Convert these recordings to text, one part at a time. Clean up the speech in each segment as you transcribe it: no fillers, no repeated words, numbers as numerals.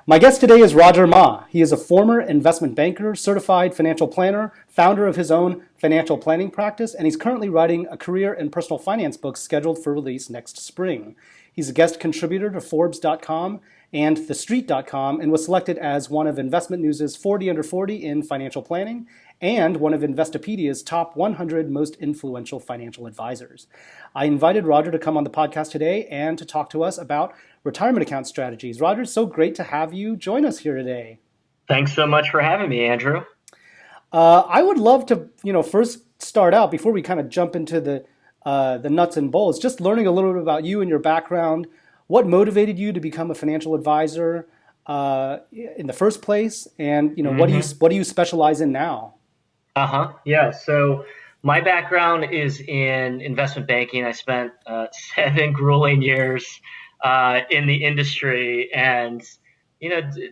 My guest today is Roger Ma. He is a former investment banker, certified financial planner, founder of his own financial planning practice, and he's currently writing a career and personal finance book scheduled for release next spring. He's a guest contributor to Forbes.com and TheStreet.com and was selected as one of Investment News' 40 Under 40 in financial planning and one of Investopedia's top 100 most influential financial advisors. I invited Roger to come on the podcast today and to talk to us about retirement account strategies. Roger, it's so great to have you join us here today. Thanks so much for having me, Andrew. I would love to, first start out before we kind of jump into the nuts and bolts, just learning a little bit about you and your background. What motivated you to become a financial advisor in the first place, and what do you specialize in now? Yeah. So my background is in investment banking. I spent 7 grueling years in the industry, and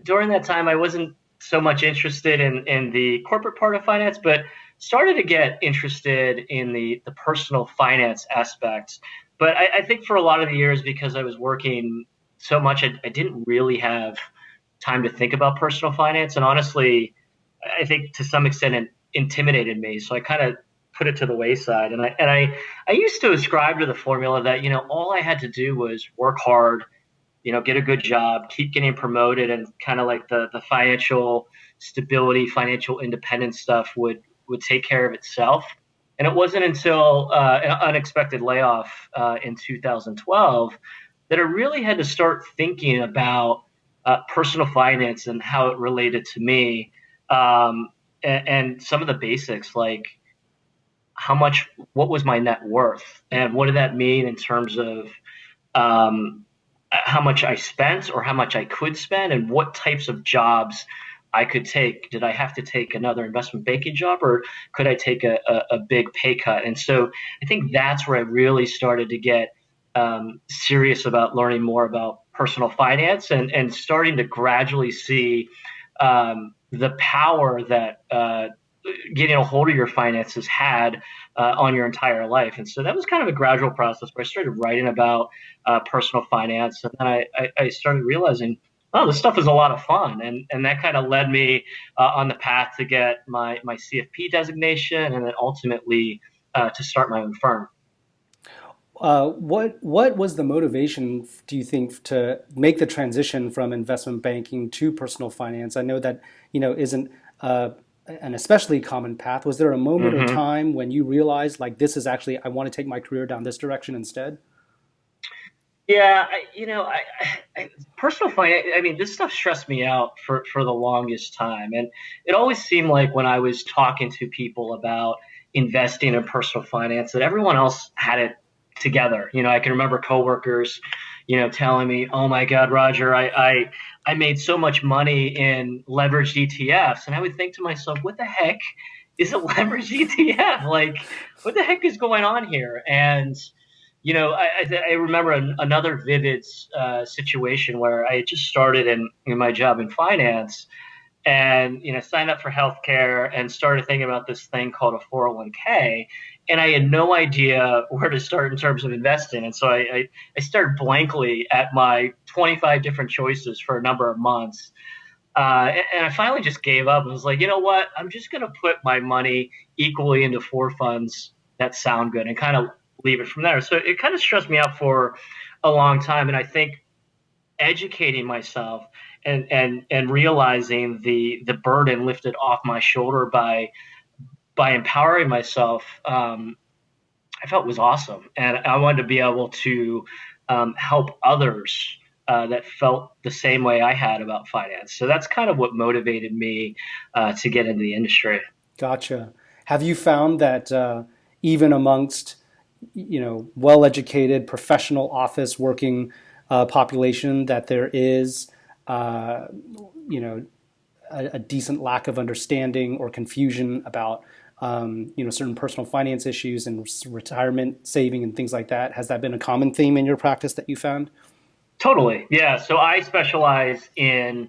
during that time, I wasn't so much interested in the corporate part of finance, but started to get interested in the personal finance aspects. But I think for a lot of the years, because I was working so much, I didn't really have time to think about personal finance. And honestly, I think to some extent it intimidated me. So I kind of put it to the wayside. And I used to ascribe to the formula that, all I had to do was work hard, get a good job, keep getting promoted, and kind of like the financial stability, financial independence stuff would take care of itself. And it wasn't until an unexpected layoff in 2012 that I really had to start thinking about personal finance and how it related to me, and some of the basics, like what was my net worth, and what did that mean in terms of how much I spent or how much I could spend, and what types of jobs I could take. Did I have to take another investment banking job, or could I take a big pay cut? And so I think that's where I really started to get serious about learning more about personal finance, and starting to gradually see the power that getting a hold of your finances had on your entire life. And so that was kind of a gradual process where I started writing about personal finance. And then I started realizing, oh, this stuff is a lot of fun. And that kind of led me on the path to get my CFP designation, and then ultimately to start my own firm. What was the motivation, do you think, to make the transition from investment banking to personal finance? I know that, isn't an especially common path. Was there a moment or time when you realized, like, this is actually, I want to take my career down this direction instead? Yeah, personal finance, this stuff stressed me out for the longest time. And it always seemed like when I was talking to people about investing in personal finance that everyone else had it together. I can remember coworkers, telling me, "Oh my God, Roger, I made so much money in leveraged ETFs." And I would think to myself, what the heck is a leveraged ETF? Like, what the heck is going on here? And I remember another vivid situation where I had just started in my job in finance, and signed up for healthcare and started thinking about this thing called a 401k, and I had no idea where to start in terms of investing. And so I stared blankly at my 25 different choices for a number of months, and I finally just gave up and was like, you know what? I'm just going to put my money equally into 4 funds that sound good, and kind of leave it from there. So it kind of stressed me out for a long time. And I think educating myself and realizing the burden lifted off my shoulder by empowering myself, I felt was awesome. And I wanted to be able to help others that felt the same way I had about finance. So that's kind of what motivated me to get into the industry. Gotcha. Have you found that even amongst well-educated professional office working population, that there is a decent lack of understanding or confusion about certain personal finance issues and retirement saving and things like that? Has that been a common theme in your practice that you found? Totally. Yeah. So I specialize in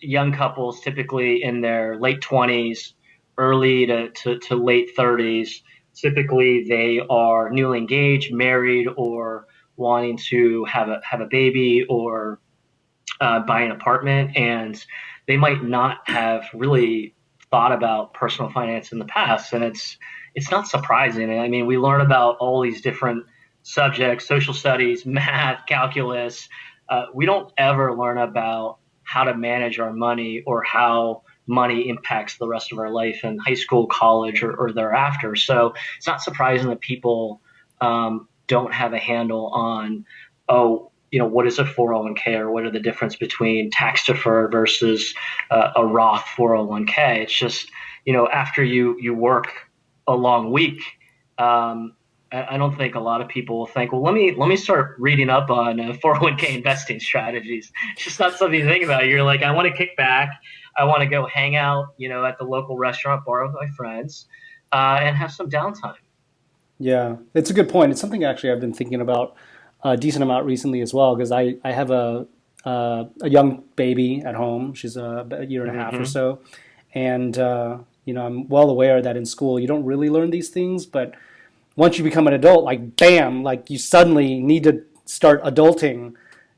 young couples, typically in their late 20s, early to late 30s. Typically, they are newly engaged, married, or wanting to have a baby, or buy an apartment, and they might not have really thought about personal finance in the past. And it's not surprising. I mean, we learn about all these different subjects: social studies, math, calculus. We don't ever learn about how to manage our money or how money impacts the rest of our life in high school, college, or thereafter. So it's not surprising that people don't have a handle on, oh, what is a 401k, or what are the difference between tax deferred versus a Roth 401k. It's just, after you work a long week, I don't think a lot of people will think, well, let me start reading up on 401k investing strategies. It's just not something to think about. You're like, I want to kick back. I want to go hang out, at the local restaurant bar with my friends, and have some downtime. Yeah, it's a good point. It's something actually I've been thinking about a decent amount recently as well, because I have a young baby at home. She's a year and a half or Hmm. so. And, I'm well aware that in school you don't really learn these things, but once you become an adult, like bam, like you suddenly need to start adulting.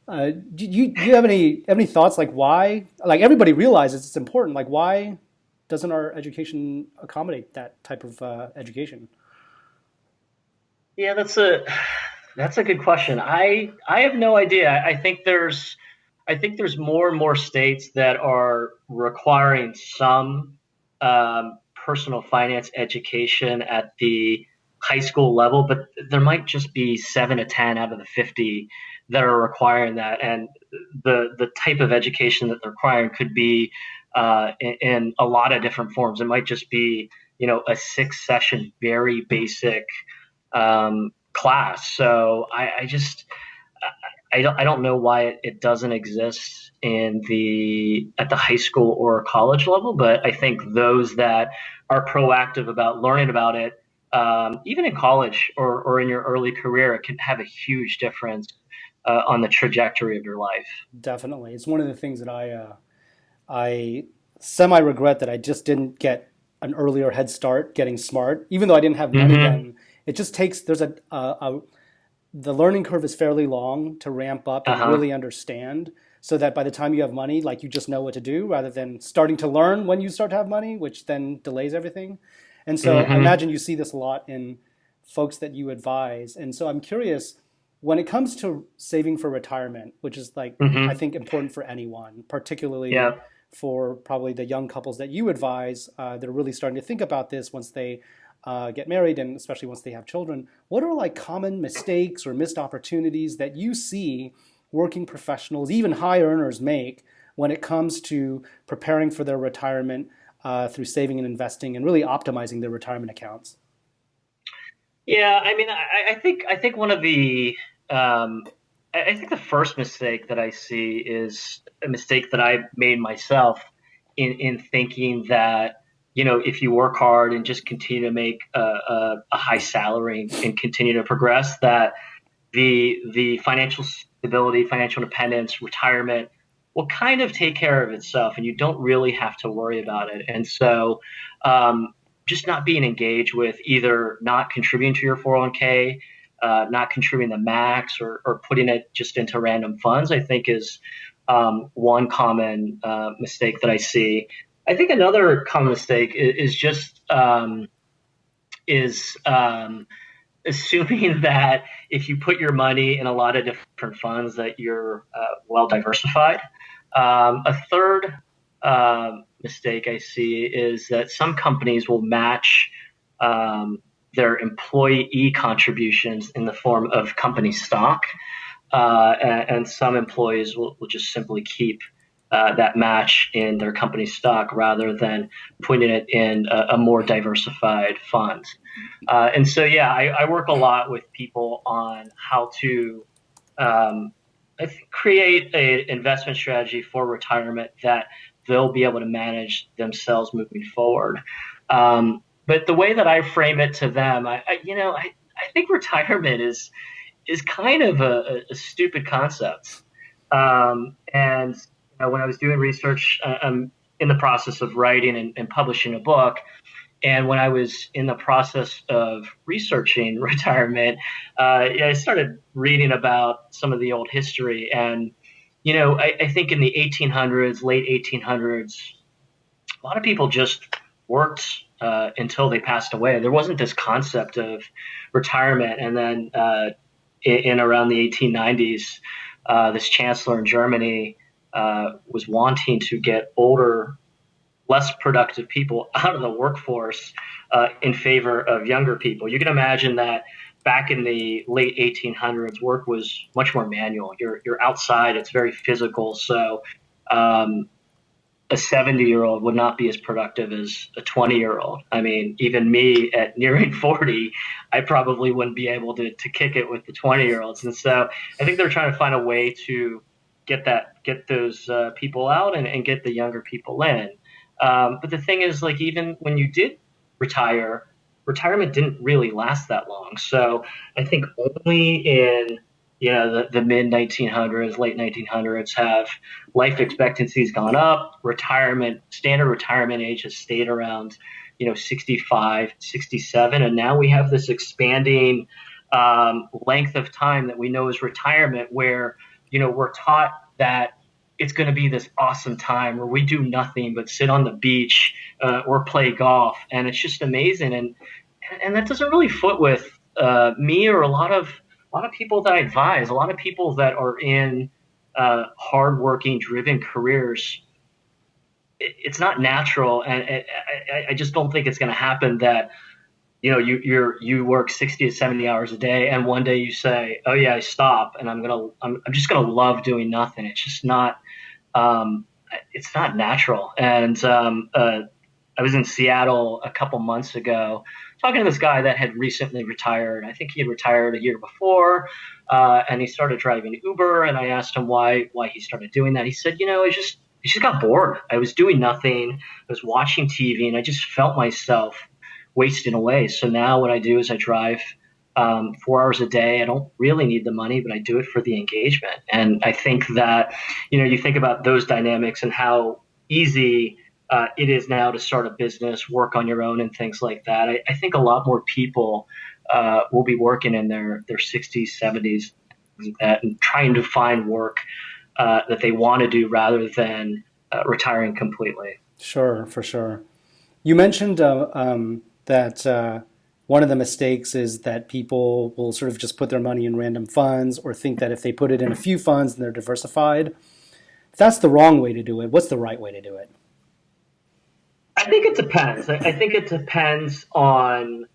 Do you have any thoughts, like why? Like everybody realizes it's important. Like why doesn't our education accommodate that type of education? Yeah, that's a good question. I have no idea. I think there's more and more states that are requiring some personal finance education at the high school level, but there might just be 7 to 10 out of the 50 that are requiring that. And the type of education that they're requiring could be in a lot of different forms. It might just be, a 6 session, very basic class. So I don't know why it doesn't exist at the high school or college level, but I think those that are proactive about learning about it, even in college or in your early career, it can have a huge difference on the trajectory of your life. Definitely, it's one of the things that I semi regret that I just didn't get an earlier head start getting smart. Even though I didn't have money Hmm. then, it just takes the learning curve is fairly long to ramp up and Uh-huh. really understand, so that by the time you have money, like you just know what to do rather than starting to learn when you start to have money, which then delays everything. And so I Hmm. imagine you see this a lot in folks that you advise. And so I'm curious, when it comes to saving for retirement, which is like, I Hmm. think important for anyone, particularly Yeah. for probably the young couples that you advise, that are really starting to think about this once they get married, and especially once they have children. What are like common mistakes or missed opportunities that you see working professionals, even high earners, make when it comes to preparing for their retirement through saving and investing and really optimizing their retirement accounts? Yeah, I mean, I think one of the I think the first mistake that I see is a mistake that I made myself in thinking that, if you work hard and just continue to make a high salary and continue to progress, that the financial stability, financial independence, retirement will kind of take care of itself, and you don't really have to worry about it. And so, just not being engaged with either not contributing to your 401k, not contributing the max, or putting it just into random funds, I think is one common mistake that I see. I think another common mistake is assuming that if you put your money in a lot of different funds, that you're well diversified. A third mistake I see is that some companies will match their employee contributions in the form of company stock, and some employees will just simply keep that match in their company stock rather than putting it in a more diversified fund. And so, yeah, I work a lot with people on how to um, create an investment strategy for retirement that they'll be able to manage themselves moving forward. But the way that I frame it to them, I think retirement is kind of a stupid concept. And when I was doing research, I'm in the process of writing and publishing a book. And when I was in the process of researching retirement, I started reading about some of the old history. And I think in the 1800s, late 1800s, a lot of people just worked until they passed away. There wasn't this concept of retirement. And then in around the 1890s, this chancellor in Germany was wanting to get older, less productive people out of the workforce in favor of younger people. You can imagine that back in the late 1800s, work was much more manual. You're outside; it's very physical. So a 70-year-old would not be as productive as a 20-year-old. I mean, even me at nearing 40, I probably wouldn't be able to kick it with the 20-year-olds. And so I think they're trying to find a way to get those people out and get the younger people in. But the thing is, like, even when you did retire, retirement didn't really last that long. So I think only in the mid 1900s, late 1900s, have life expectancies gone up. Standard retirement age has stayed around 65, 67, and now we have this expanding length of time that we know is retirement, where we're taught that it's going to be this awesome time where we do nothing but sit on the beach or play golf, and it's just amazing. And that doesn't really fit with me or a lot of people that I advise. A lot of people that are in hardworking, driven careers. It's not natural, and I just don't think it's going to happen that you work 60 to 70 hours a day, and one day you say, oh yeah, I stop, and I'm just gonna love doing nothing. It's just not it's not natural. And I was in Seattle a couple months ago talking to this guy that had recently retired. I think he had retired a year before, and he started driving Uber, and I asked him why he started doing that. He said, I just got bored. I was doing nothing. I was watching TV, and I just felt myself wasting away. So now what I do is I drive 4 hours a day. I don't really need the money, but I do it for the engagement. And I think that, you think about those dynamics and how easy it is now to start a business, work on your own and things like that. I think a lot more people will be working in their 60s, 70s, and trying to find work that they want to do rather than retiring completely. Sure, for sure. You mentioned that one of the mistakes is that people will sort of just put their money in random funds or think that if they put it in a few funds and they're diversified. If that's the wrong way to do it, what's the right way to do it? I think it depends. I think it depends on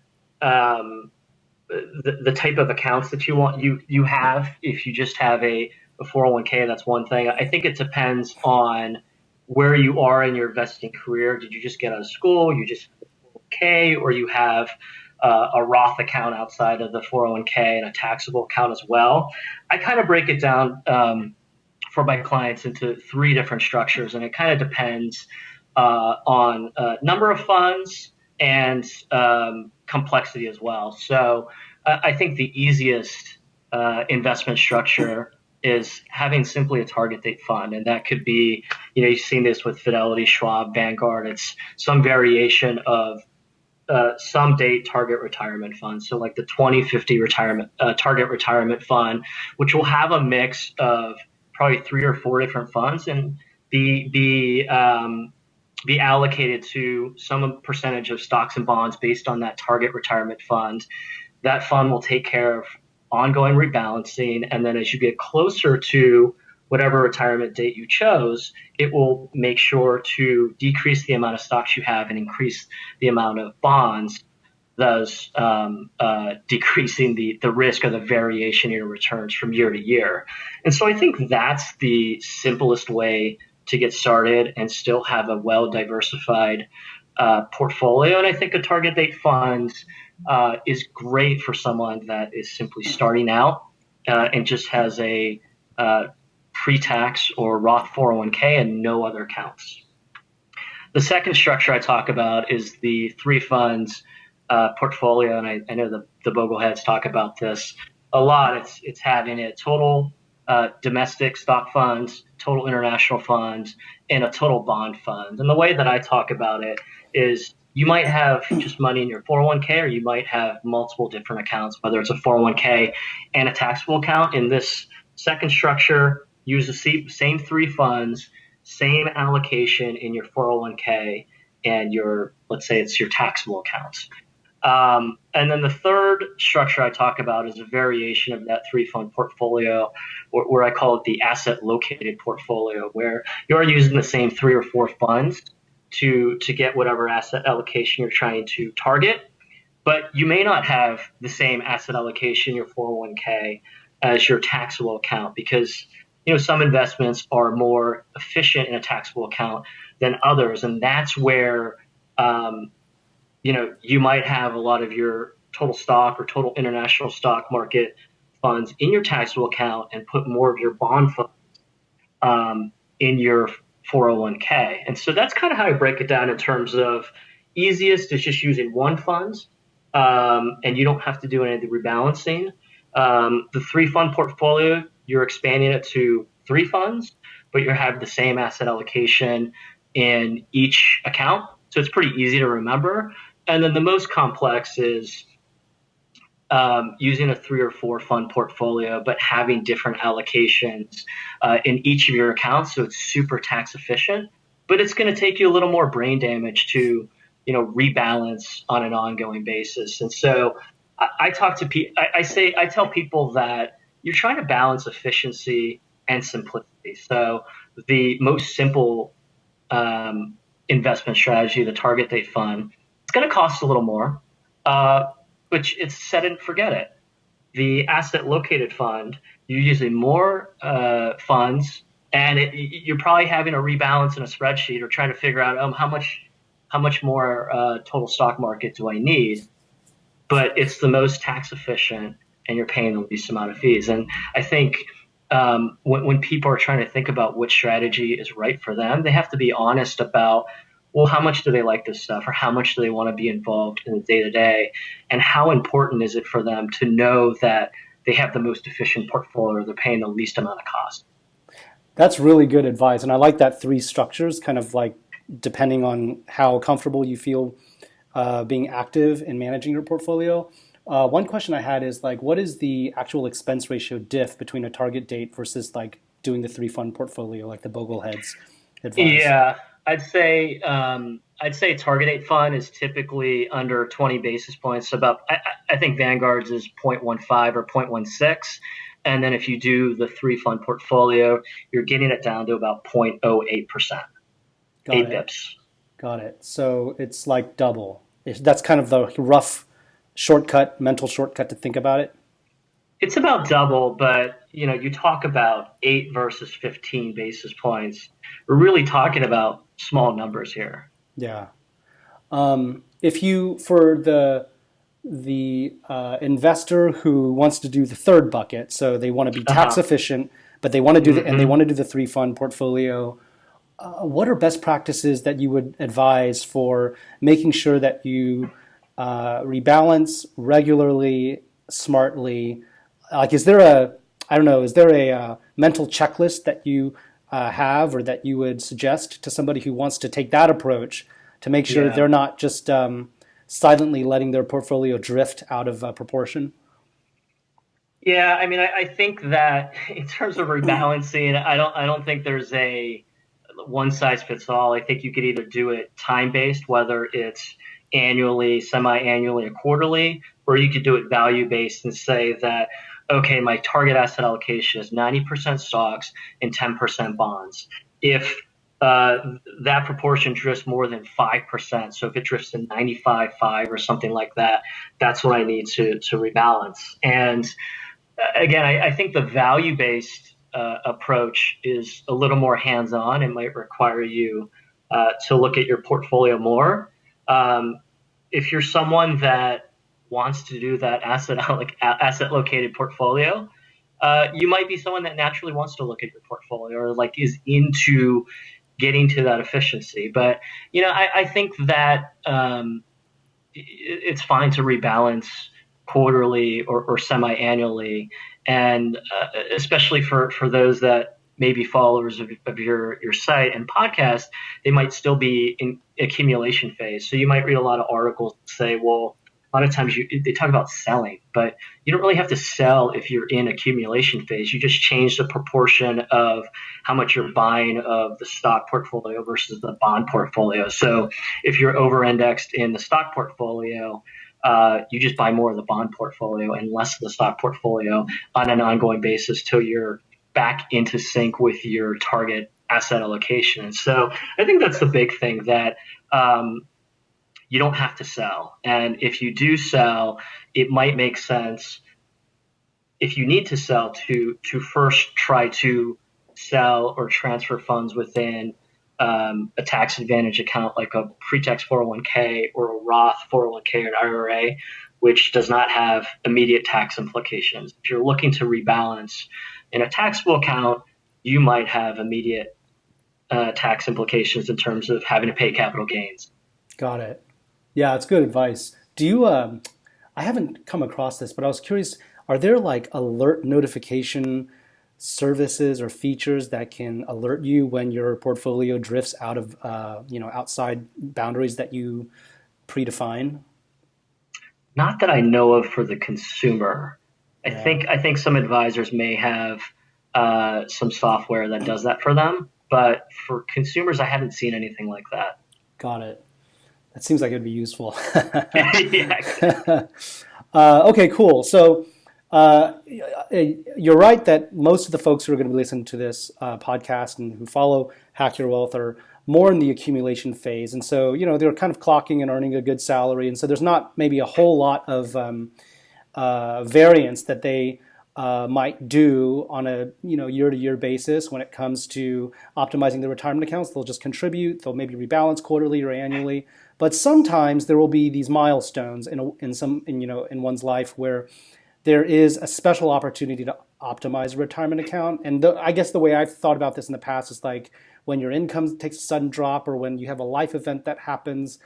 the type of accounts that you have. If you just have a 401k, that's one thing. I think it depends on where you are in your investing career. Did you just get out of school? You just have a 401k, or you have a Roth account outside of the 401k and a taxable account as well. I kind of break it down for my clients into 3 different structures, and it kind of depends on number of funds and complexity as well. So I think the easiest investment structure is having simply a target date fund. And that could be, you've seen this with Fidelity, Schwab, Vanguard. It's some variation of some date target retirement fund. So like the 2050 target retirement fund, which will have a mix of probably 3 or 4 different funds and be allocated to some percentage of stocks and bonds based on that target retirement fund. That fund will take care of ongoing rebalancing, and then as you get closer to whatever retirement date you chose, it will make sure to decrease the amount of stocks you have and increase the amount of bonds, thus decreasing the risk or the variation in your returns from year to year. And so I think that's the simplest way to get started and still have a well-diversified portfolio. And I think a target date fund is great for someone that is simply starting out and just has a pre-tax or Roth 401k and no other accounts. The second structure I talk about is the 3 funds portfolio, and I know the Bogleheads talk about this a lot. It's having a total domestic stock funds, total international funds, and a total bond fund. And the way that I talk about it is you might have just money in your 401k, or you might have multiple different accounts, whether it's a 401k and a taxable account. In this second structure, use the same three funds, same allocation in your 401k and let's say it's your taxable accounts. And then the third structure I talk about is a variation of that three fund portfolio, where I call it the asset located portfolio, where you're using the same three or four funds to get whatever asset allocation you're trying to target. But you may not have the same asset allocation in your 401k as your taxable account, because some investments are more efficient in a taxable account than others, and that's where you might have a lot of your total stock or total international stock market funds in your taxable account and put more of your bond funds in your 401k. And so that's kind of how I break it down in terms of easiest is just using one fund, and you don't have to do any of the rebalancing. The three fund portfolio, you're expanding it to three funds, but you have the same asset allocation in each account. So it's pretty easy to remember. And then the most complex is using a three or four fund portfolio, but having different allocations in each of your accounts. So it's super tax efficient, but it's going to take you a little more brain damage to, rebalance on an ongoing basis. And so I tell people that you're trying to balance efficiency and simplicity. So the most simple investment strategy, the target date fund, it's going to cost a little more, which it's set and forget it. The asset located fund, you're using more funds, and you're probably having a rebalance in a spreadsheet or trying to figure out how much more total stock market do I need? But it's the most tax efficient, and you're paying the least amount of fees. And I think when people are trying to think about which strategy is right for them, they have to be honest about, well, how much do they like this stuff, or how much do they want to be involved in the day-to-day, and how important is it for them to know that they have the most efficient portfolio, they're paying the least amount of cost. That's really good advice. And I like that three structures, kind of like depending on how comfortable you feel being active in managing your portfolio. One question I had is what is the actual expense ratio diff between a target date versus doing the three fund portfolio, like the Bogleheads advice? Yeah, I'd say target date fund is typically under 20 basis points. I think Vanguard's is 0.15 or 0.16. And then if you do the three fund portfolio, you're getting it down to about 0.08%. 8 bips. Got it. So it's like double. That's kind of the rough mental shortcut to think about it. It's about double, but you talk about 8 versus 15 basis points. We're really talking about small numbers here. Yeah. If you, for the investor who wants to do the third bucket, so they want to be tax efficient, but they want to do and they want to do the three fund portfolio. What are best practices that you would advise for making sure that you rebalance regularly, smartly? Is there a mental checklist that you have, or that you would suggest to somebody who wants to take that approach to make sure they're not just silently letting their portfolio drift out of proportion? Yeah, I mean, I think that in terms of rebalancing, I don't think there's a one size fits all. I think you could either do it time based, whether it's annually, semi-annually, or quarterly, or you could do it value based and say that, okay, my target asset allocation is 90% stocks and 10% bonds. If that proportion drifts more than 5%, so if it drifts to 95.5 or something like that, that's what I need to rebalance. And again, I think the value based approach is a little more hands-on. It might require you to look at your portfolio more. If you're someone that wants to do that asset located portfolio, you might be someone that naturally wants to look at your portfolio, or is into getting to that efficiency. But I think that it's fine to rebalance quarterly or semi-annually. And especially for those that may be followers of your site and podcast, they might still be in accumulation phase. So you might read a lot of articles that say, well, a lot of times they talk about selling, but you don't really have to sell if you're in accumulation phase. You just change the proportion of how much you're buying of the stock portfolio versus the bond portfolio. So if you're over indexed in the stock portfolio, you just buy more of the bond portfolio and less of the stock portfolio on an ongoing basis till you're back into sync with your target asset allocation. And so I think that's the big thing, that you don't have to sell. And if you do sell, it might make sense, if you need to sell, to first try to sell or transfer funds within a tax advantage account like a pre-tax 401k or a Roth 401k or an IRA, which does not have immediate tax implications. If you're looking to rebalance in a taxable account, you might have immediate tax implications in terms of having to pay capital gains. Got it. Yeah, it's good advice. Do you, I haven't come across this, but I was curious, are there like alert notification services or features that can alert you when your portfolio drifts out of, outside boundaries that you predefine? Not that I know of for the consumer. Yeah, I think some advisors may have some software that does that for them, but for consumers, I haven't seen anything like that. got it. That seems like it'd be useful. Yeah. Okay, cool. So you're right that most of the folks who are going to be listening to this podcast and who follow Hack Your Wealth are more in the accumulation phase. And so, they're kind of clocking and earning a good salary. And so there's not maybe a whole lot of variance that they might do on a year-to-year basis when it comes to optimizing their retirement accounts. They'll just contribute. They'll maybe rebalance quarterly or annually. But sometimes there will be these milestones in one's life where there is a special opportunity to optimize a retirement account. And I guess the way I've thought about this in the past is like when your income takes a sudden drop or when you have a life event that happens,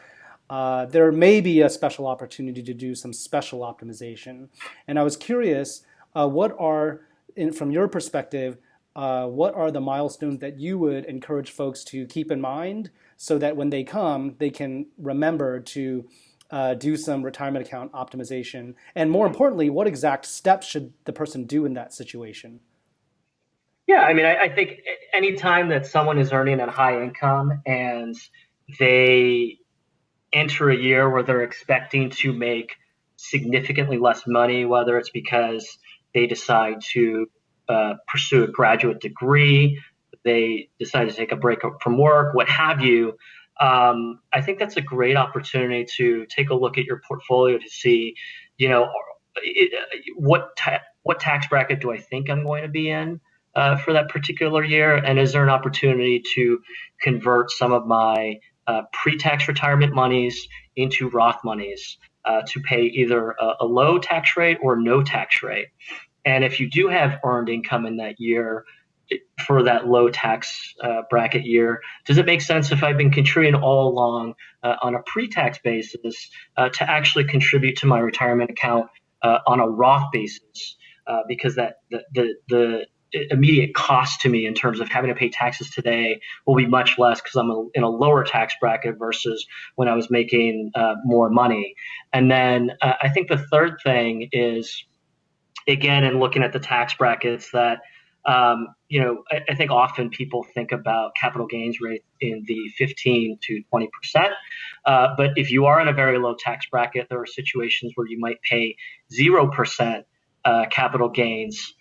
there may be a special opportunity to do some special optimization. And I was curious, from your perspective, what are the milestones that you would encourage folks to keep in mind so that when they come, they can remember to do some retirement account optimization? And more importantly, what exact steps should the person do in that situation? Yeah, I mean, I think anytime that someone is earning a high income and they enter a year where they're expecting to make significantly less money, whether it's because they decide to pursue a graduate degree, they decide to take a break from work, what have you. I think that's a great opportunity to take a look at your portfolio to see, what tax bracket do I think I'm going to be in for that particular year, and is there an opportunity to convert some of my pre-tax retirement monies into Roth monies to pay either a low tax rate or no tax rate. And if you do have earned income in that year for that low tax bracket year, does it make sense, if I've been contributing all along on a pre-tax basis, to actually contribute to my retirement account on a Roth basis? Because that the immediate cost to me in terms of having to pay taxes today will be much less because I'm in a lower tax bracket versus when I was making more money. And then I think the third thing is, again, in looking at the tax brackets, that I think often people think about capital gains rates in the 15 to 20%. But if you are in a very low tax bracket, there are situations where you might pay 0% capital gains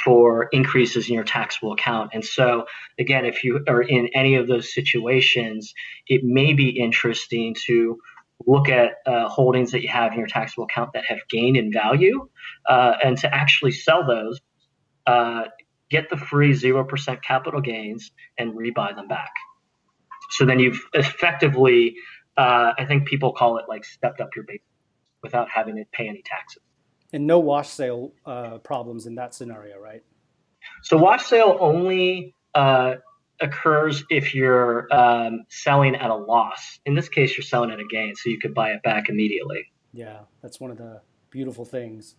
for increases in your taxable account. And so, again, if you are in any of those situations, it may be interesting to look at holdings that you have in your taxable account that have gained in value, and to actually sell those, get the free 0% capital gains, and rebuy them back. So then you've effectively, I think people call it like stepped up your base without having to pay any taxes. And no wash sale problems in that scenario, right? So wash sale only occurs if you're selling at a loss. In this case, you're selling at a gain, so you could buy it back immediately. Yeah, that's one of the beautiful things.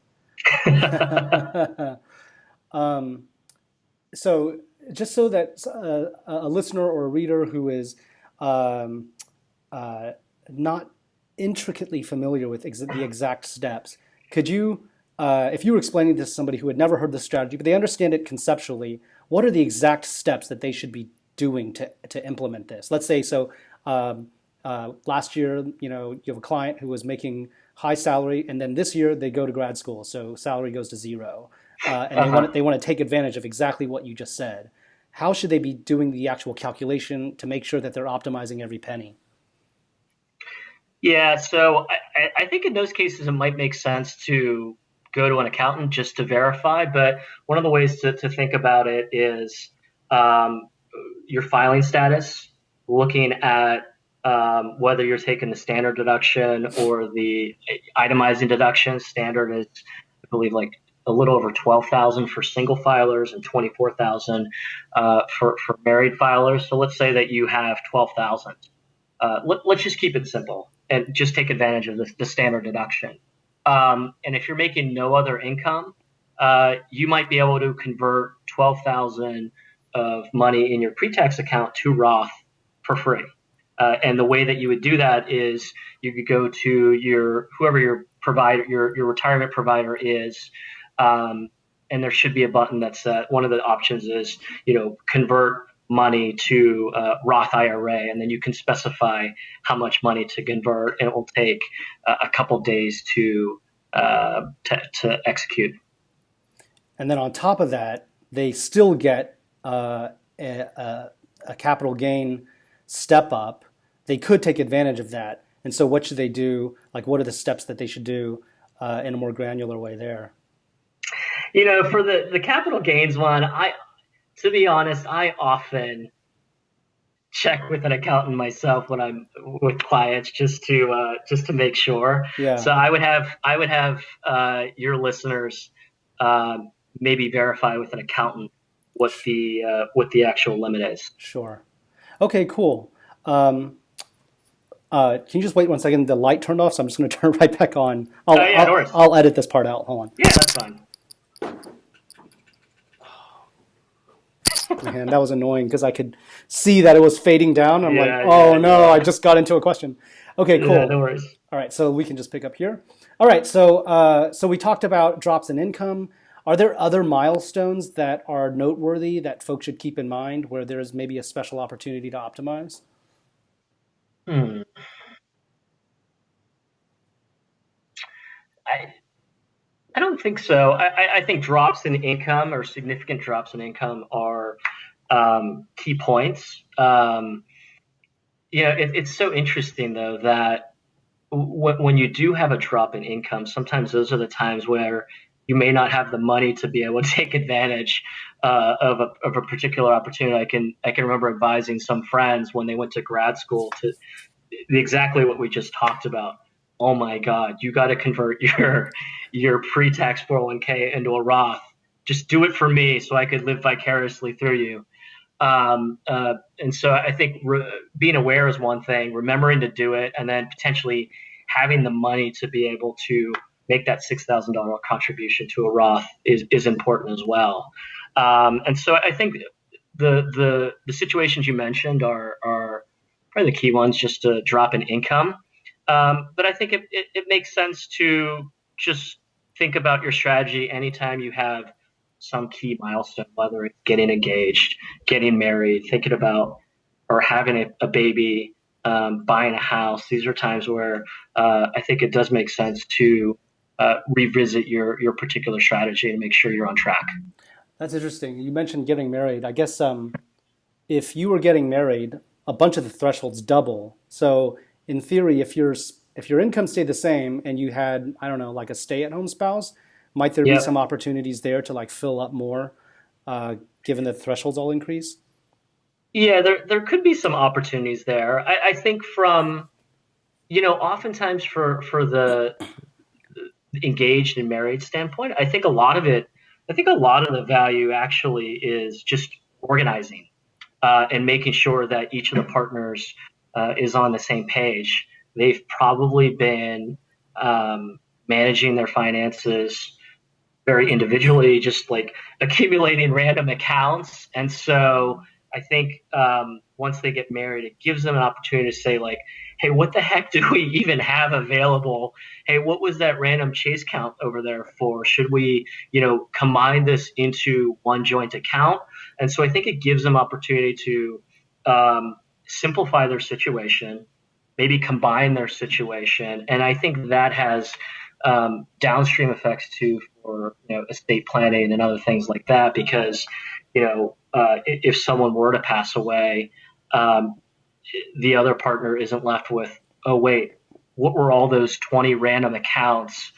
So just so that a listener or a reader who is not intricately familiar with the exact steps. Could you, if you were explaining this to somebody who had never heard the strategy, but they understand it conceptually, what are the exact steps that they should be doing to implement this? Let's say, so last year, you have a client who was making high salary, and then this year they go to grad school, so salary goes to zero, and they want to take advantage of exactly what you just said. How should they be doing the actual calculation to make sure that they're optimizing every penny? Yeah, so I think in those cases it might make sense to go to an accountant just to verify. But one of the ways to think about it is um, your filing status, looking at whether you're taking the standard deduction or the itemizing deduction. Standard is, I believe, like a little over 12,000 for single filers and 24,000 for married filers. So let's say that you have 12,000. Let's just keep it simple and just take advantage of the standard deduction. And if you're making no other income, you might be able to convert 12,000 of money in your pre-tax account to Roth for free. And the way that you would do that is you could go to whoever your provider, your retirement provider is, and there should be a button that's one of the options is convert money to Roth IRA, and then you can specify how much money to convert, and it will take a couple days to execute. And then on top of that, they still get a capital gain step up. They could take advantage of that. And so what should they do? Like, what are the steps that they should do in a more granular way there? For the capital gains one, to be honest, I often check with an accountant myself when I'm with clients just to make sure. Yeah. So I would have your listeners maybe verify with an accountant what the actual limit is. Sure. Okay, cool. Can you just wait 1 second? The light turned off, so I'm just going to turn it right back on. No worries. I'll edit this part out. Hold on. Yeah, that's fine. Man, that was annoying because I could see that it was fading down. I'm I just got into a question. Okay, cool. Yeah, no worries. All right, so we can just pick up here. All right, so we talked about drops in income. Are there other milestones that are noteworthy that folks should keep in mind where there's maybe a special opportunity to optimize? I don't think so. I think drops in income or significant drops in income are key points. It's so interesting though that when you do have a drop in income, sometimes those are the times where you may not have the money to be able to take advantage of a particular opportunity. I can remember advising some friends when they went to grad school to exactly what we just talked about. Oh my God, you got to convert your pre-tax 401k into a Roth. Just do it for me so I could live vicariously through you. And so I think being aware is one thing, remembering to do it, and then potentially having the money to be able to make that $6,000 contribution to a Roth is important as well. And so I think the situations you mentioned are probably the key ones, just a drop in income. But I think it makes sense to just think about your strategy anytime you have some key milestone, whether it's getting engaged, getting married, thinking about or having a baby, buying a house. These are times where I think it does make sense to revisit your particular strategy and make sure you're on track. That's interesting. You mentioned getting married. I guess if you were getting married, a bunch of the thresholds double. So in theory, if your income stayed the same and you had, I don't know, like a stay-at-home spouse, might there be some opportunities there to like fill up more, given that the thresholds all increase? Yeah, there could be some opportunities there. I think from, oftentimes for the engaged and married standpoint, I think a lot of the value actually is just organizing and making sure that each of the partners is on the same page. They've probably been managing their finances very individually, just like accumulating random accounts. And so I think once they get married, it gives them an opportunity to say like, hey, what the heck do we even have available? Hey, what was that random chase count over there for? Should we, combine this into one joint account? And so I think it gives them opportunity to simplify their situation, maybe combine their situation. And I think that has downstream effects too for estate planning and other things like that, because if someone were to pass away, the other partner isn't left with, oh wait, what were all those 20 random accounts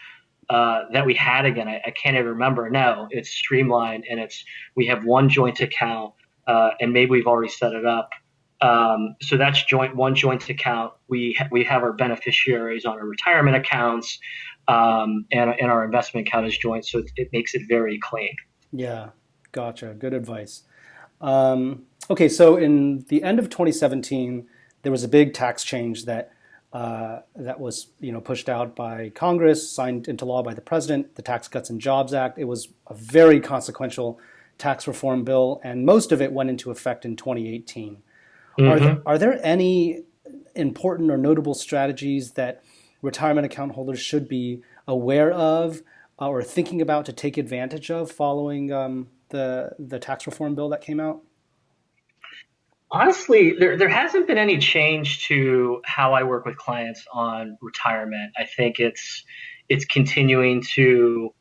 that we had again? I can't even remember. No, it's streamlined, and we have one joint account, and maybe we've already set it up. So that's one joint account. We have our beneficiaries on our retirement accounts, and our investment account is joint, so it makes it very clean. Yeah, gotcha. Good advice. Okay, so in the end of 2017, there was a big tax change that was pushed out by Congress, signed into law by the president, the Tax Cuts and Jobs Act. It was a very consequential tax reform bill, and most of it went into effect in 2018. Mm-hmm. Are there any important or notable strategies that retirement account holders should be aware of or thinking about to take advantage of following the tax reform bill that came out? Honestly, there hasn't been any change to how I work with clients on retirement. I think it's continuing to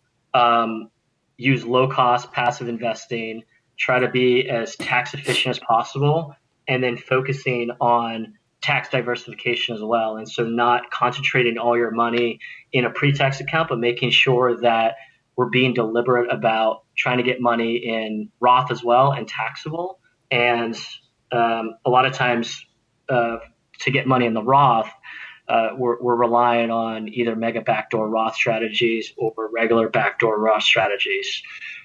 use low-cost passive investing, try to be as tax efficient as possible, and then focusing on tax diversification as well. And so not concentrating all your money in a pre-tax account, but making sure that we're being deliberate about trying to get money in Roth as well and taxable. And a lot of times to get money in the Roth, we're relying on either mega backdoor Roth strategies or regular backdoor Roth strategies.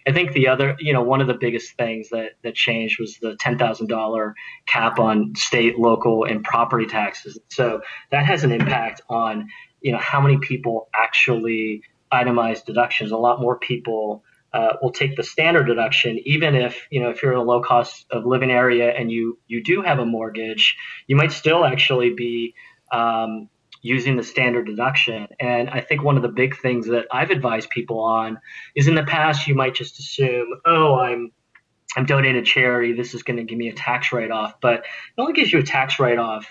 I think the other, one of the biggest things that changed was the $10,000 cap on state, local, and property taxes. So that has an impact on, how many people actually itemize deductions. A lot more people will take the standard deduction, even if you're in a low cost of living area and you do have a mortgage, you might still actually be using the standard deduction. And I think one of the big things that I've advised people on is, in the past, you might just assume, oh, I'm donating to charity, this is going to give me a tax write-off. But it only gives you a tax write-off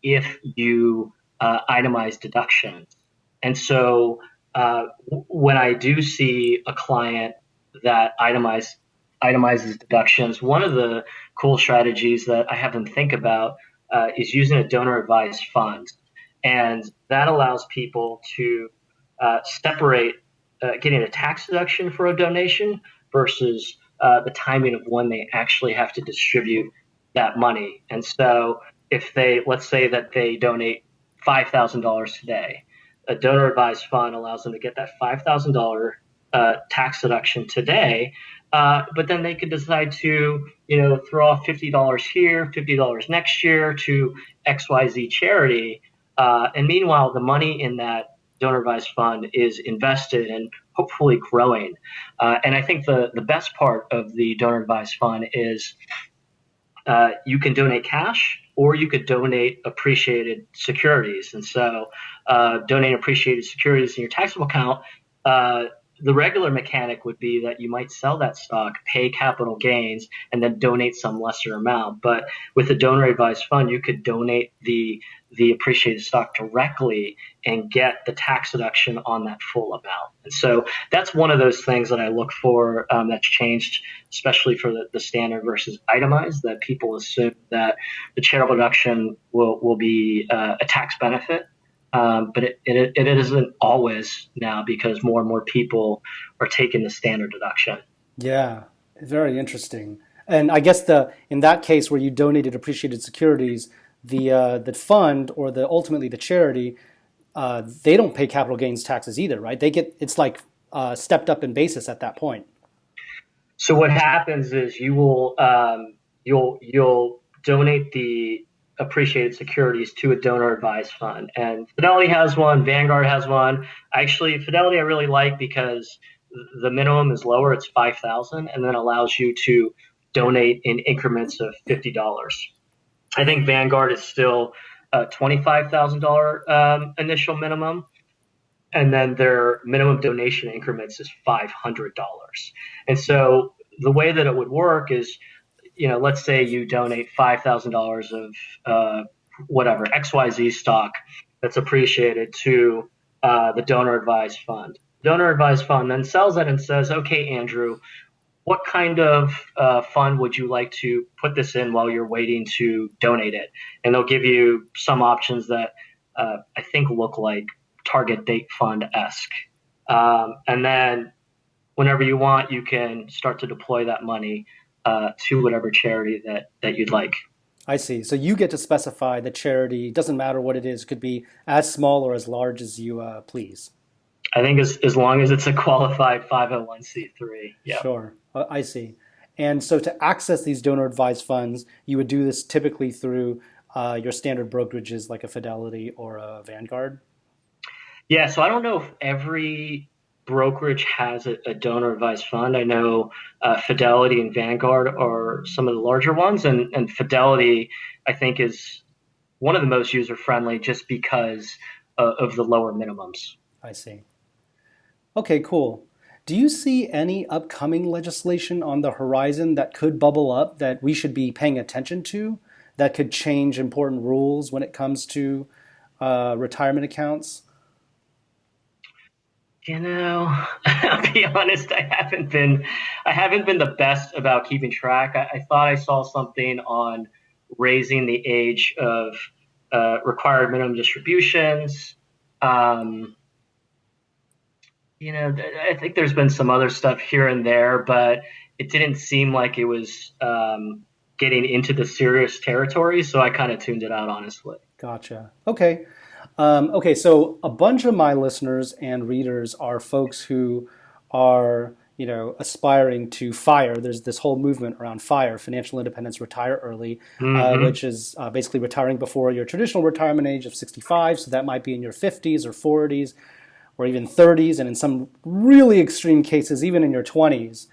if you itemize deductions. And so when I do see a client that itemizes deductions, one of the cool strategies that I have them think about is using a donor-advised fund. And that allows people to separate getting a tax deduction for a donation versus the timing of when they actually have to distribute that money. And so let's say that they donate $5,000 today, a donor-advised fund allows them to get that $5,000 tax deduction today, but then they could decide to, throw off $50 here, $50 next year to XYZ charity. And meanwhile, the money in that donor-advised fund is invested and hopefully growing. And I think the best part of the donor-advised fund is you can donate cash or you could donate appreciated securities. And so donating appreciated securities in your taxable account, the regular mechanic would be that you might sell that stock, pay capital gains, and then donate some lesser amount. But with a donor-advised fund, you could donate the appreciated stock directly and get the tax deduction on that full amount. And so that's one of those things that I look for that's changed, especially for the standard versus itemized, that people assume that the charitable deduction will be a tax benefit. But it isn't always now, because more and more people are taking the standard deduction. Yeah, very interesting. And I guess in that case where you donated appreciated securities, the fund or ultimately the charity, they don't pay capital gains taxes either, right? It's like stepped up in basis at that point. So what happens is you will you'll donate the appreciated securities to a donor-advised fund, and Fidelity has one, Vanguard has one. Actually, Fidelity I really like because the minimum is lower; it's $5,000, and then allows you to donate in increments of $50. I think Vanguard is still a $25,000 initial minimum, and then their minimum donation increments is $500. And so the way that it would work is, let's say you donate $5,000 of whatever XYZ stock that's appreciated to the donor advised fund. Donor advised fund then sells it and says, okay, Andrew, what kind of fund would you like to put this in while you're waiting to donate it? And they'll give you some options that I think look like target date fund-esque. And then whenever you want, you can start to deploy that money to whatever charity that you'd like. I see. So you get to specify the charity. It doesn't matter what it is. It could be as small or as large as you please. I think as long as it's a qualified 501c3. Yeah. Sure. I see. And so to access these donor advised funds, you would do this typically through your standard brokerages like a Fidelity or a Vanguard? Yeah. So I don't know if every brokerage has a donor advised fund. I know Fidelity and Vanguard are some of the larger ones, and Fidelity, I think, is one of the most user friendly just because of the lower minimums. I see. Okay, cool. Do you see any upcoming legislation on the horizon that could bubble up that we should be paying attention to that could change important rules when it comes to retirement accounts? I'll be honest, I haven't been the best about keeping track. I thought I saw something on raising the age of required minimum distributions. I think there's been some other stuff here and there, but it didn't seem like it was getting into the serious territory, so I kind of tuned it out, honestly. Gotcha. Okay. So a bunch of my listeners and readers are folks who are, aspiring to FIRE. There's this whole movement around FIRE, financial independence, retire early, which is basically retiring before your traditional retirement age of 65. So that might be in your 50s or 40s or even 30s, and in some really extreme cases, even in your 20s.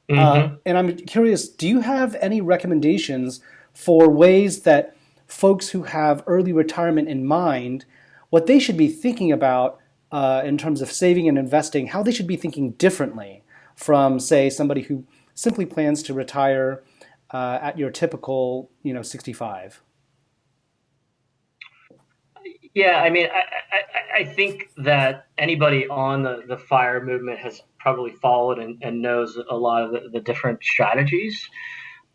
And I'm curious, do you have any recommendations for ways that folks who have early retirement in mind, what they should be thinking about in terms of saving and investing, how they should be thinking differently from, say, somebody who simply plans to retire at your typical, 65? Yeah, I mean, I think that anybody on the FIRE movement has probably followed and knows a lot of the different strategies.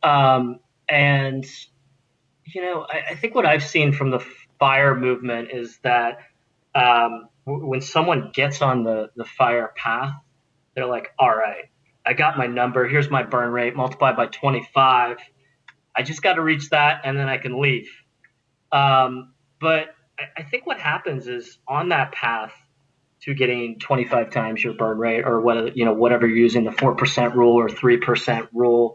And, I think what I've seen from the FIRE movement is that when someone gets on the FIRE path, they're like, all right, I got my number. Here's my burn rate multiplied by 25. I just got to reach that and then I can leave. But I think what happens is on that path to getting 25 times your burn rate, or whatever you're using, the 4% rule or 3% rule,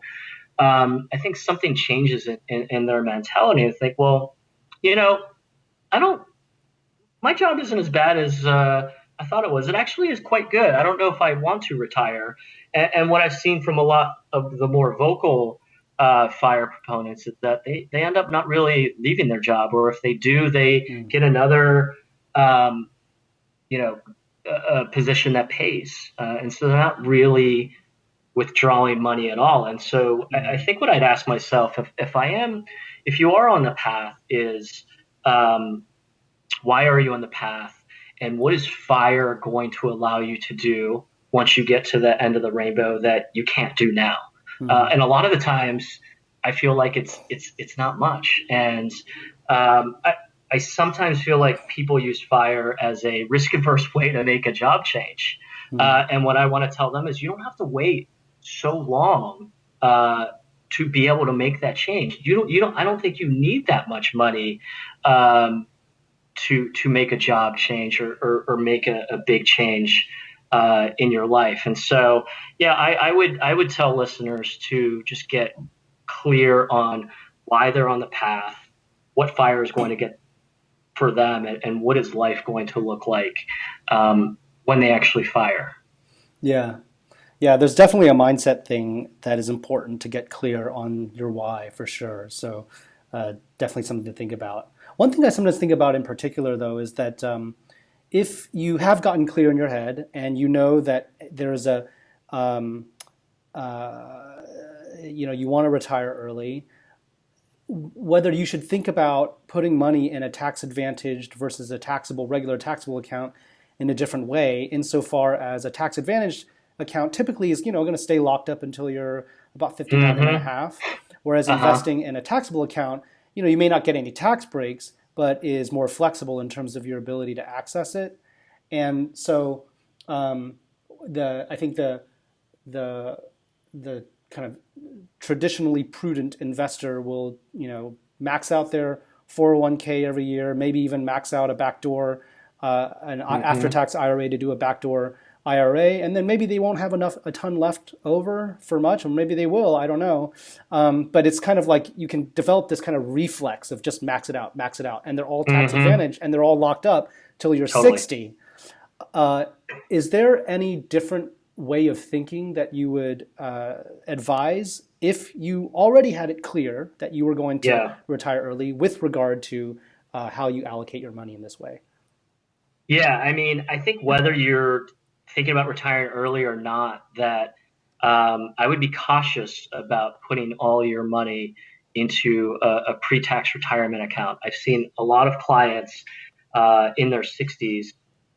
I think something changes in their mentality and think, well, my job isn't as bad as I thought it was. It actually is quite good. I don't know if I want to retire. And what I've seen from a lot of the more vocal FIRE proponents is that they end up not really leaving their job, or if they do, they get another, position that pays. And so they're not really withdrawing money at all. And so I think what I'd ask myself, if you are on the path, is why are you on the path? And what is FIRE going to allow you to do once you get to the end of the rainbow that you can't do now? And a lot of the times I feel like it's not much. And I sometimes feel like people use FIRE as a risk-averse way to make a job change. And what I want to tell them is you don't have to wait so long to be able to make that change. I don't think you need that much money to make a job change or make a big change in your life. And so, yeah, I would tell listeners to just get clear on why they're on the path, what FIRE is going to get for them, and what is life going to look like when they actually FIRE. Yeah, there's definitely a mindset thing that is important to get clear on your why, for sure. So definitely something to think about. One thing I sometimes think about in particular, though, is that if you have gotten clear in your head and you know that there is a, um, you want to retire early, whether you should think about putting money in a tax advantaged versus a regular taxable account in a different way, insofar as a tax advantaged account typically is, going to stay locked up until you're about 59 and a Mm-hmm. half, whereas Uh-huh. investing in a taxable account, you may not get any tax breaks, but is more flexible in terms of your ability to access it. And so um, I think the the kind of traditionally prudent investor will, max out their 401k every year, maybe even max out a backdoor, an Mm-hmm. after-tax IRA to do a backdoor IRA, and then maybe they won't have a ton left over for much, or maybe they will. I don't know. But it's kind of like you can develop this kind of reflex of just max it out, and they're all tax Mm-hmm. advantage, and they're all locked up till you're Totally. 60. Uh, is there any different way of thinking that you would advise if you already had it clear that you were going to Yeah. retire early with regard to how you allocate your money in this way? Yeah, I mean, I think whether you're thinking about retiring early or not, that I would be cautious about putting all your money into a pre-tax retirement account. I've seen a lot of clients in their 60s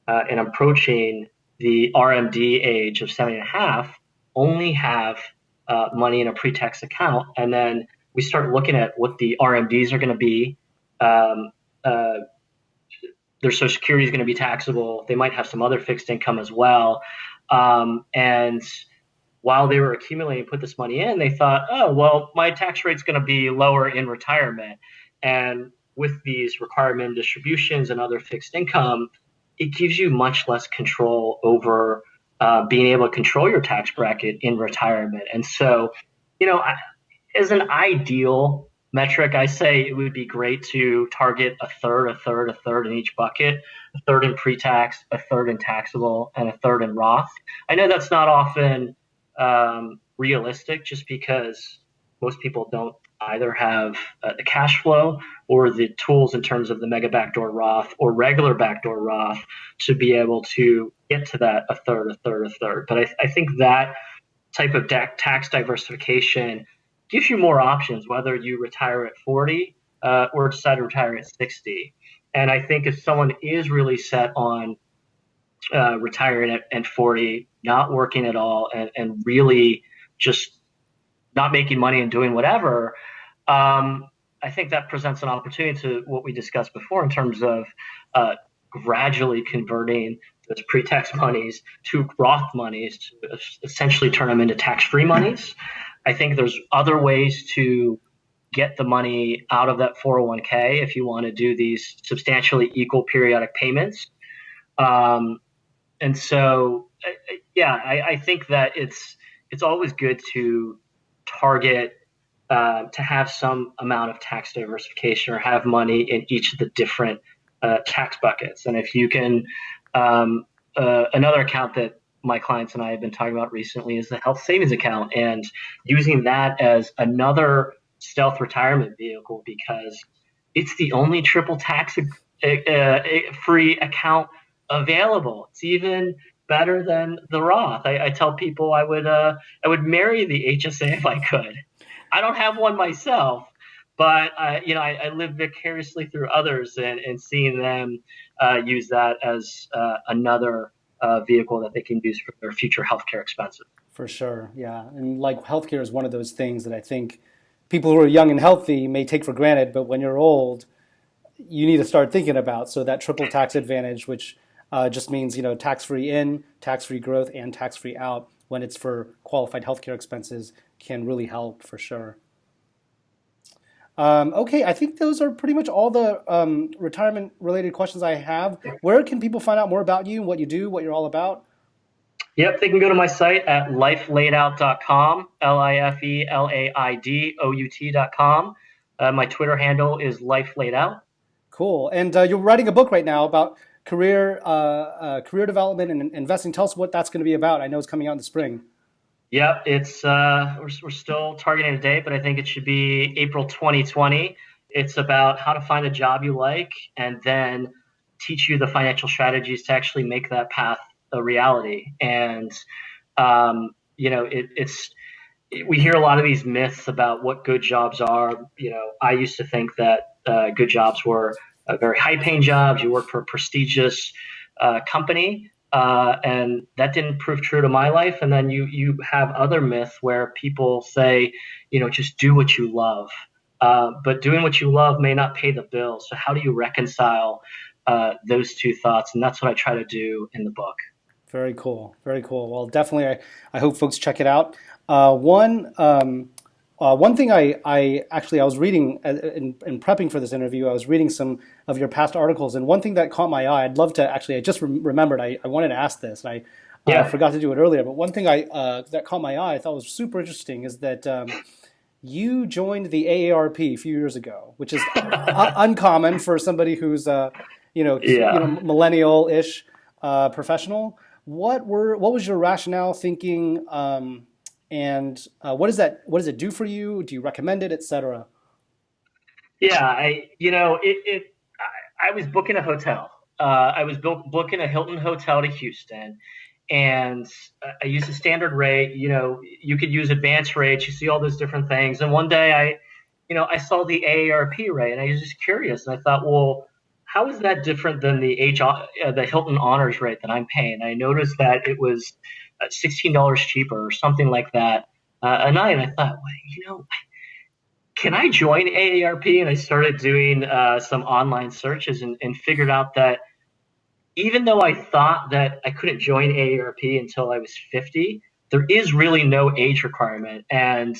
and approaching the RMD age of 70 and a half only have money in a pre-tax account. And then we start looking at what the RMDs are going to be. Um, uh, their Social Security is going to be taxable. They might have some other fixed income as well. And while they were accumulating, put this money in, they thought, oh, well, my tax rate's going to be lower in retirement. And with these requirement distributions and other fixed income, it gives you much less control over being able to control your tax bracket in retirement. And so, you know, as an ideal metric, I say it would be great to target a third, a third, a third in each bucket, a third in pre-tax, a third in taxable, and a third in Roth. I know that's not often realistic just because most people don't either have the cash flow or the tools in terms of the mega backdoor Roth or regular backdoor Roth to be able to get to that a third, a third, a third. But I think that type of tax diversification gives you more options, whether you retire at 40 or decide to retire at 60. And I think if someone is really set on retiring at 40, not working at all, and really just not making money and doing whatever, I think that presents an opportunity to what we discussed before in terms of gradually converting those pre-tax monies to Roth monies to essentially turn them into tax-free monies. I think there's other ways to get the money out of that 401k if you want to do these substantially equal periodic payments. Um, and so, yeah, I think that it's always good to target to have some amount of tax diversification or have money in each of the different tax buckets. And if you can, another account that my clients and I have been talking about recently is the health savings account, and using that as another stealth retirement vehicle because it's the only triple tax free account available. It's even better than the Roth. I tell people I would marry the HSA if I could. I don't have one myself, but I live vicariously through others and seeing them use that as another vehicle that they can use for their future healthcare expenses. For sure, yeah. And like healthcare is one of those things that I think people who are young and healthy may take for granted, but when you're old, you need to start thinking about. So that triple tax advantage, which just means tax-free in, tax-free growth, and tax-free out when it's for qualified healthcare expenses, can really help for sure. Okay, I think those are pretty much all the retirement-related questions I have. Where can people find out more about you, what you do, what you're all about? Yep, they can go to my site at lifelaidout.com, LIFELAIDOUT.com. My Twitter handle is lifelaidout. Cool. And you're writing a book right now about career development and investing. Tell us what that's going to be about. I know it's coming out in the spring. Yep, it's we're still targeting a date, but I think it should be April 2020. It's about how to find a job you like and then teach you the financial strategies to actually make that path a reality. And, it's we hear a lot of these myths about what good jobs are. I used to think that good jobs were very high paying jobs. You work for a prestigious company. And that didn't prove true to my life. And then you have other myths where people say, just do what you love. But doing what you love may not pay the bills. So how do you reconcile those two thoughts? And that's what I try to do in the book. Very cool. Very cool. Well, definitely, I hope folks check it out. One thing I was reading in prepping for this interview, I was reading some of your past articles, and one thing that caught my eye, I'd love to actually, I just remembered, I wanted to ask this, and I forgot to do it earlier, but one thing that caught my eye, I thought was super interesting, is that you joined the AARP a few years ago, which is uncommon for somebody who's millennial-ish professional. What was your rationale, thinking, and what does it do for you? Do you recommend it, etc.? Yeah, I was booking a hotel. I was booking a Hilton hotel to Houston, and I used a standard rate. You could use advanced rates. You see all those different things. And one day I saw the AARP rate, and I was just curious. And I thought, well, how is that different than the Hilton Honors rate that I'm paying? I noticed that it was $16 cheaper or something like that a night. And I thought, well, can I join AARP? And I started doing some online searches and figured out that even though I thought that I couldn't join AARP until I was 50, there is really no age requirement. And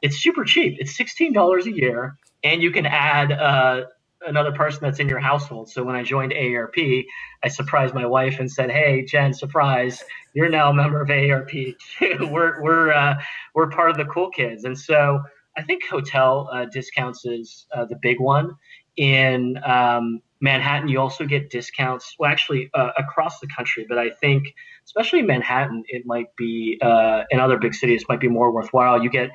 it's super cheap. It's $16 a year, and you can add another person that's in your household. So when I joined AARP, I surprised my wife and said, "Hey, Jen, surprise! You're now a member of AARP too. We're part of the cool kids." And so I think hotel discounts is the big one. In Manhattan, you also get discounts. Well, actually, across the country, but I think especially in Manhattan, it might be in other big cities might be more worthwhile. You get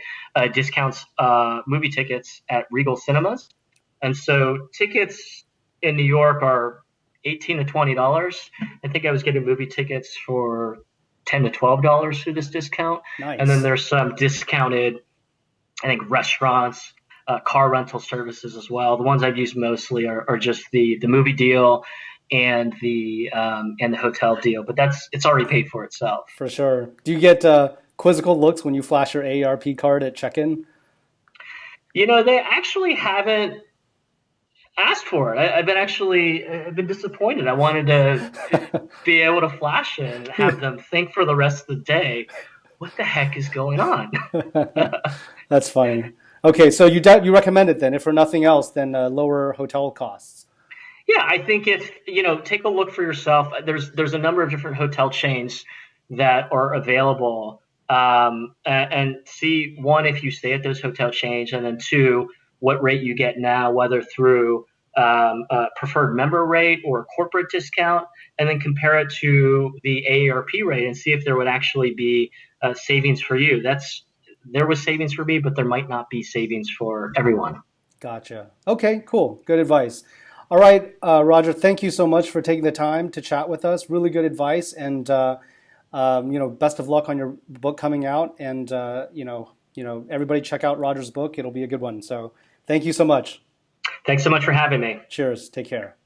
discounts, movie tickets at Regal Cinemas. And so tickets in New York are $18 to $20. I think I was getting movie tickets for $10 to $12 through this discount. Nice. And then there's some discounted, I think, restaurants, car rental services as well. The ones I've used mostly are just the movie deal and the hotel deal. But it's already paid for itself. For sure. Do you get quizzical looks when you flash your AARP card at check-in? They actually haven't asked for it. I've been disappointed. I wanted to be able to flash it and have them think for the rest of the day, what the heck is going on? That's funny. Okay, so you recommend it then, if for nothing else, then lower hotel costs. Yeah, I think take a look for yourself. There's a number of different hotel chains that are available, and see, one, if you stay at those hotel chains, and then two, what rate you get now, whether through a preferred member rate or a corporate discount, and then compare it to the AARP rate and see if there would actually be savings for you. There was savings for me, but there might not be savings for everyone. Gotcha. Okay, cool. Good advice. All right, Roger, thank you so much for taking the time to chat with us. Really good advice, and best of luck on your book coming out. And everybody check out Roger's book. It'll be a good one. So thank you so much. Thanks so much for having me. Cheers. Take care.